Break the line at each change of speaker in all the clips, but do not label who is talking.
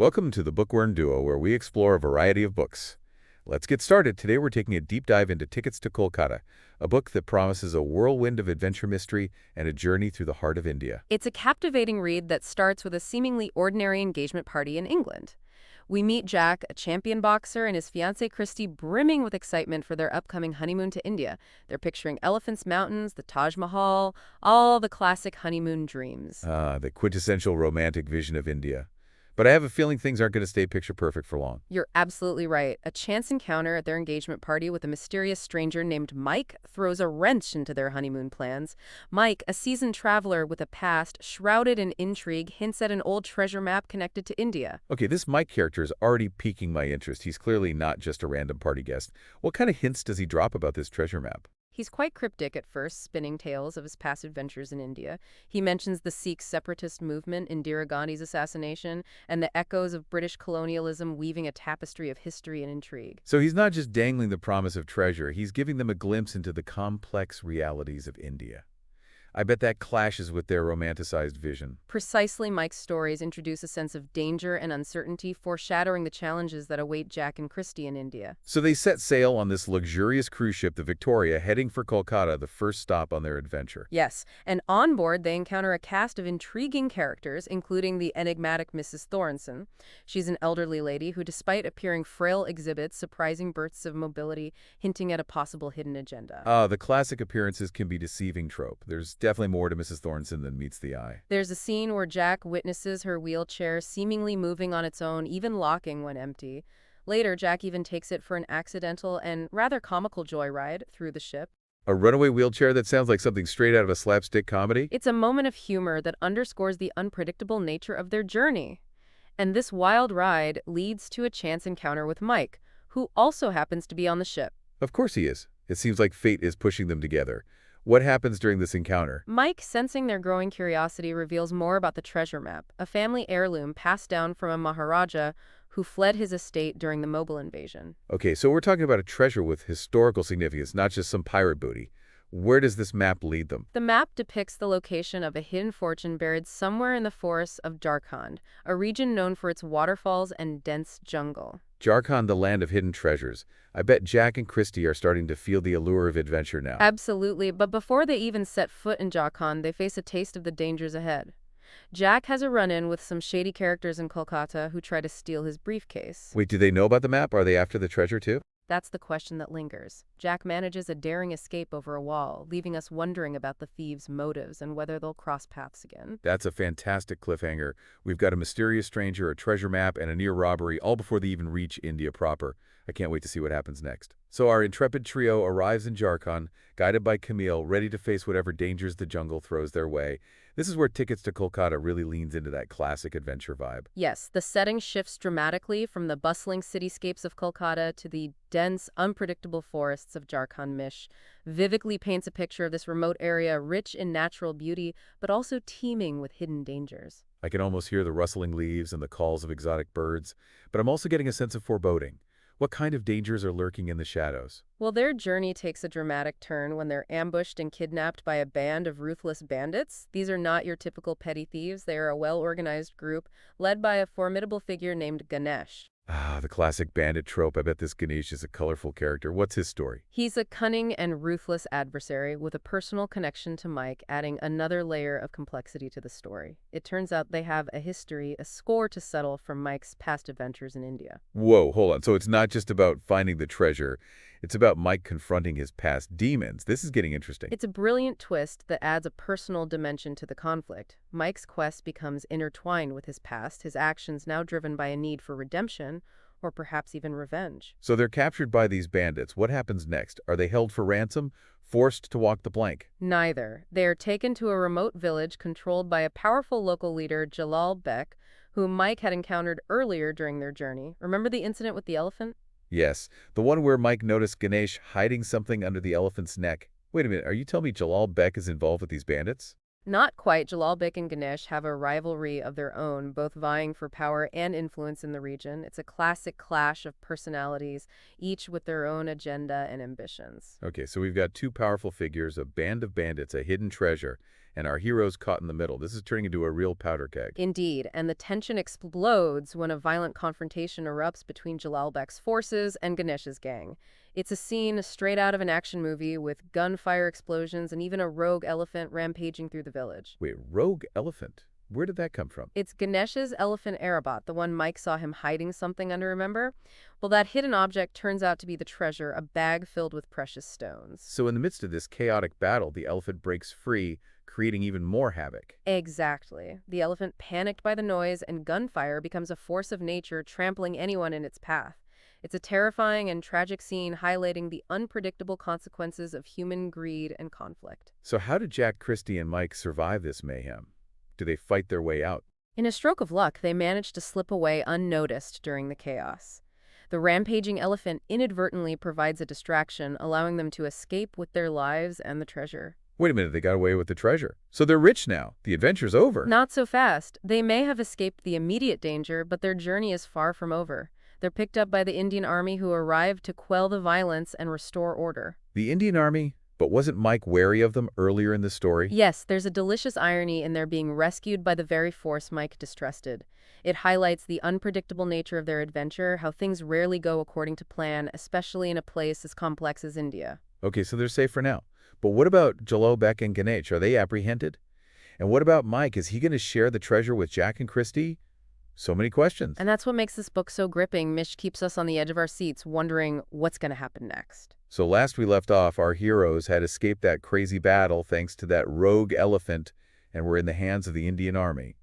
Welcome to the Bookworm Duo, where we explore a variety of books. Let's get started. Today we're taking a deep dive into Tickets to Kolkata, a book that promises a whirlwind of adventure mystery and a journey through the heart of India.
It's a captivating read that starts with a seemingly ordinary engagement party in England. We meet Jack, a champion boxer, and his fiancée Christie brimming with excitement for their upcoming honeymoon to India. They're picturing elephants, mountains, the Taj Mahal, all the classic honeymoon dreams.
The quintessential romantic vision of India. But I have a feeling things aren't going to stay picture perfect for long.
You're absolutely right. A chance encounter at their engagement party with a mysterious stranger named Mike throws a wrench into their honeymoon plans. Mike, a seasoned traveler with a past shrouded in intrigue, hints at an old treasure map connected to India.
Okay, this Mike character is already piquing my interest. He's clearly not just a random party guest. What kind of hints does he drop about this treasure map?
He's quite cryptic at first, spinning tales of his past adventures in India. He mentions the Sikh separatist movement, Indira Gandhi's assassination, and the echoes of British colonialism weaving a tapestry of history and intrigue.
So he's not just dangling the promise of treasure, he's giving them a glimpse into the complex realities of India. I bet that clashes with their romanticized vision.
Precisely, Mike's stories introduce a sense of danger and uncertainty, foreshadowing the challenges that await Jack and Christie in India.
So they set sail on this luxurious cruise ship, the Victoria, heading for Kolkata, the first stop on their adventure.
Yes, and on board they encounter a cast of intriguing characters, including the enigmatic Mrs. Thornton. She's an elderly lady who, despite appearing frail, exhibits surprising bursts of mobility, hinting at a possible hidden agenda.
The classic appearances can be deceiving trope. There's definitely more to Mrs. Thornton than meets the eye.
There's a scene where Jack witnesses her wheelchair seemingly moving on its own, even locking when empty. Later, Jack even takes it for an accidental and rather comical joyride through the ship.
A runaway wheelchair? That sounds like something straight out of a slapstick comedy.
It's a moment of humor that underscores the unpredictable nature of their journey. And this wild ride leads to a chance encounter with Mike, who also happens to be on the ship.
Of course he is. It seems like fate is pushing them together. What happens during this encounter?
Mike, sensing their growing curiosity, reveals more about the treasure map, a family heirloom passed down from a Maharaja who fled his estate during the Mughal invasion.
Okay, so we're talking about a treasure with historical significance, not just some pirate booty. Where does this map lead them?
The map depicts the location of a hidden fortune buried somewhere in the forests of Jharkhand, a region known for its waterfalls and dense jungle.
Jharkhand, the land of hidden treasures. I bet Jack and Christie are starting to feel the allure of adventure now.
Absolutely, but before they even set foot in Jharkhand, they face a taste of the dangers ahead. Jack has a run-in with some shady characters in Kolkata who try to steal his briefcase.
Wait, do they know about the map? Are they after the treasure too?
That's the question that lingers. Jack manages a daring escape over a wall, leaving us wondering about the thieves' motives and whether they'll cross paths again.
That's a fantastic cliffhanger. We've got a mysterious stranger, a treasure map, and a near robbery, all before they even reach India proper. I can't wait to see what happens next. So our intrepid trio arrives in Jharkhand, guided by Camille, ready to face whatever dangers the jungle throws their way. This is where Tickets to Kolkata really leans into that classic adventure vibe.
Yes, the setting shifts dramatically from the bustling cityscapes of Kolkata to the dense, unpredictable forests of Jack and Mish. Vividly paints a picture of this remote area rich in natural beauty, but also teeming with hidden dangers.
I can almost hear the rustling leaves and the calls of exotic birds, but I'm also getting a sense of foreboding. What kind of dangers are lurking in the shadows?
Well, their journey takes a dramatic turn when they're ambushed and kidnapped by a band of ruthless bandits. These are not your typical petty thieves. They are a well-organized group led by a formidable figure named Ganesh.
The classic bandit trope. I bet this Ganesh is a colorful character. What's his story?
He's a cunning and ruthless adversary with a personal connection to Mike, adding another layer of complexity to the story. It turns out they have a history, a score to settle from Mike's past adventures in India.
Whoa, hold on. So it's not just about finding the treasure. It's about Mike confronting his past demons. This is getting interesting.
It's a brilliant twist that adds a personal dimension to the conflict. Mike's quest becomes intertwined with his past, his actions now driven by a need for redemption, or perhaps even revenge.
So they're captured by these bandits. What happens next? Are they held for ransom? Forced to walk the plank?
Neither. They are taken to a remote village controlled by a powerful local leader, Jalal Bek, whom Mike had encountered earlier during their journey. Remember the incident with the elephant?
Yes, the one where Mike noticed Ganesh hiding something under the elephant's neck. Wait a minute, are you telling me Jalal Bek is involved with these bandits?
Not quite. Jalal Bek and Ganesh have a rivalry of their own, both vying for power and influence in the region. It's a classic clash of personalities, each with their own agenda and ambitions.
Okay, so we've got two powerful figures, a band of bandits, a hidden treasure, and our hero's caught in the middle. This is turning into a real powder keg.
Indeed, and the tension explodes when a violent confrontation erupts between Jalalbek's forces and Ganesh's gang. It's a scene straight out of an action movie with gunfire explosions and even a rogue elephant rampaging through the village.
Wait, rogue elephant? Where did that come from?
It's Ganesh's elephant Arabat, the one Mike saw him hiding something under, remember? Well, that hidden object turns out to be the treasure, a bag filled with precious stones.
So in the midst of this chaotic battle, the elephant breaks free, creating even more havoc.
Exactly. The elephant, panicked by the noise and gunfire, becomes a force of nature, trampling anyone in its path. It's a terrifying and tragic scene highlighting the unpredictable consequences of human greed and conflict.
So how did Jack, Christie, and Mike survive this mayhem? Do they fight their way out?
In a stroke of luck, they managed to slip away unnoticed during the chaos. The rampaging elephant inadvertently provides a distraction, allowing them to escape with their lives and the treasure.
Wait a minute, they got away with the treasure. So they're rich now. The adventure's over.
Not so fast. They may have escaped the immediate danger, but their journey is far from over. They're picked up by the Indian army who arrived to quell the violence and restore order.
The Indian army? But wasn't Mike wary of them earlier in the story?
Yes, there's a delicious irony in their being rescued by the very force Mike distrusted. It highlights the unpredictable nature of their adventure, how things rarely go according to plan, especially in a place as complex as India.
Okay, so they're safe for now. But what about Jalalbek and Ganesh? Are they apprehended? And what about Mike? Is he going to share the treasure with Jack and Christie? So many questions.
And that's what makes this book so gripping. Mish keeps us on the edge of our seats, wondering what's going to happen next.
So last we left off, our heroes had escaped that crazy battle thanks to that rogue elephant and were in the hands of the Indian army.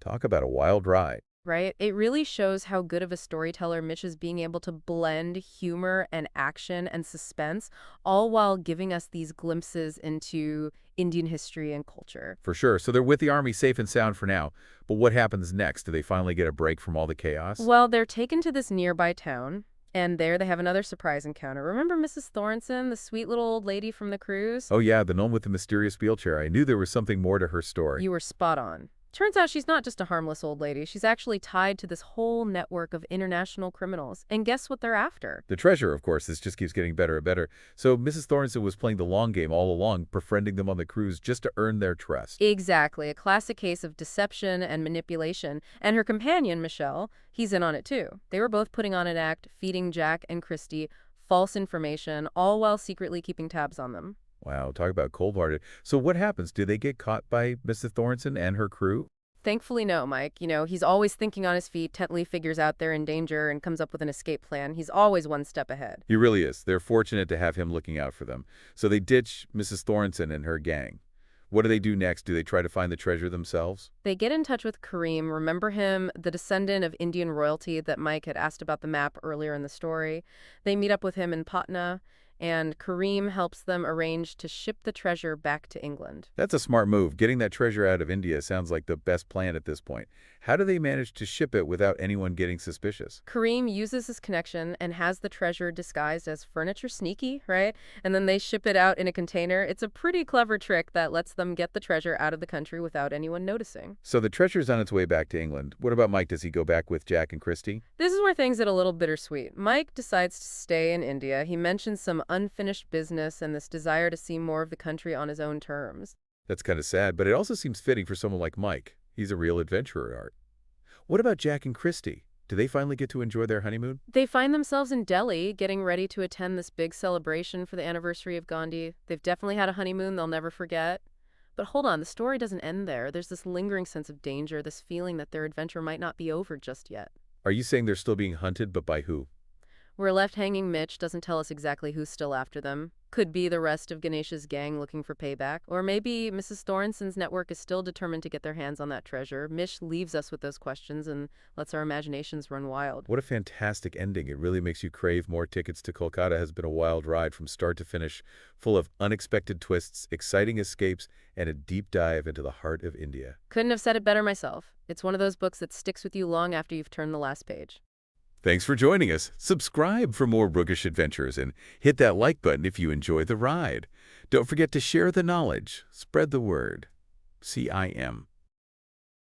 Talk about a wild ride.
Right? It really shows how good of a storyteller Mish is, being able to blend humor and action and suspense, all while giving us these glimpses into Indian history and culture.
For sure. So they're with the army safe and sound for now. But what happens next? Do they finally get a break from all the chaos?
Well, they're taken to this nearby town, and there they have another surprise encounter. Remember Mrs. Thornton, the sweet little old lady from the cruise?
Oh yeah, the gnome with the mysterious wheelchair. I knew there was something more to her story.
You were spot on. Turns out she's not just a harmless old lady. She's actually tied to this whole network of international criminals. And guess what they're after?
The treasure, of course. This just keeps getting better and better. So Mrs. Thornton was playing the long game all along, befriending them on the cruise just to earn their trust.
Exactly. A classic case of deception and manipulation. And her companion, Michelle, he's in on it too. They were both putting on an act, feeding Jack and Christie false information, all while secretly keeping tabs on them.
Wow, talk about cold-hearted. So what happens? Do they get caught by Mrs. Thornton and her crew?
Thankfully, no, Mike. You know, he's always thinking on his feet, Tentley figures out they're in danger and comes up with an escape plan. He's always one step ahead.
He really is. They're fortunate to have him looking out for them. So they ditch Mrs. Thornton and her gang. What do they do next? Do they try to find the treasure themselves?
They get in touch with Kareem. Remember him, the descendant of Indian royalty that Mike had asked about the map earlier in the story? They meet up with him in Patna, and Kareem helps them arrange to ship the treasure back to England.
That's a smart move. Getting that treasure out of India sounds like the best plan at this point. How do they manage to ship it without anyone getting suspicious?
Kareem uses his connection and has the treasure disguised as furniture, sneaky, right? And then they ship it out in a container. It's a pretty clever trick that lets them get the treasure out of the country without anyone noticing.
So the treasure's on its way back to England. What about Mike? Does he go back with Jack and Christie?
This is where things get a little bittersweet. Mike decides to stay in India. He mentions some unfinished business and this desire to see more of the country on his own terms.
That's kind of sad, but it also seems fitting for someone like Mike. He's a real adventurer at art. What about Jack and Christie? Do they finally get to enjoy their honeymoon?
They find themselves in Delhi, getting ready to attend this big celebration for the anniversary of Gandhi. They've definitely had a honeymoon they'll never forget. But hold on, the story doesn't end there. There's this lingering sense of danger, this feeling that their adventure might not be over just yet.
Are you saying they're still being hunted, but by who?
We're left hanging. Mitch doesn't tell us exactly who's still after them. Could be the rest of Ganesh's gang looking for payback. Or maybe Mrs. Thornson's network is still determined to get their hands on that treasure. Mish leaves us with those questions and lets our imaginations run wild.
What a fantastic ending. It really makes you crave more. Tickets to Kolkata has been a wild ride from start to finish, full of unexpected twists, exciting escapes, and a deep dive into the heart of India.
Couldn't have said it better myself. It's one of those books that sticks with you long after you've turned the last page.
Thanks for joining us. Subscribe for more bookish adventures and hit that like button if you enjoy the ride. Don't forget to share the knowledge. Spread the word. CIM.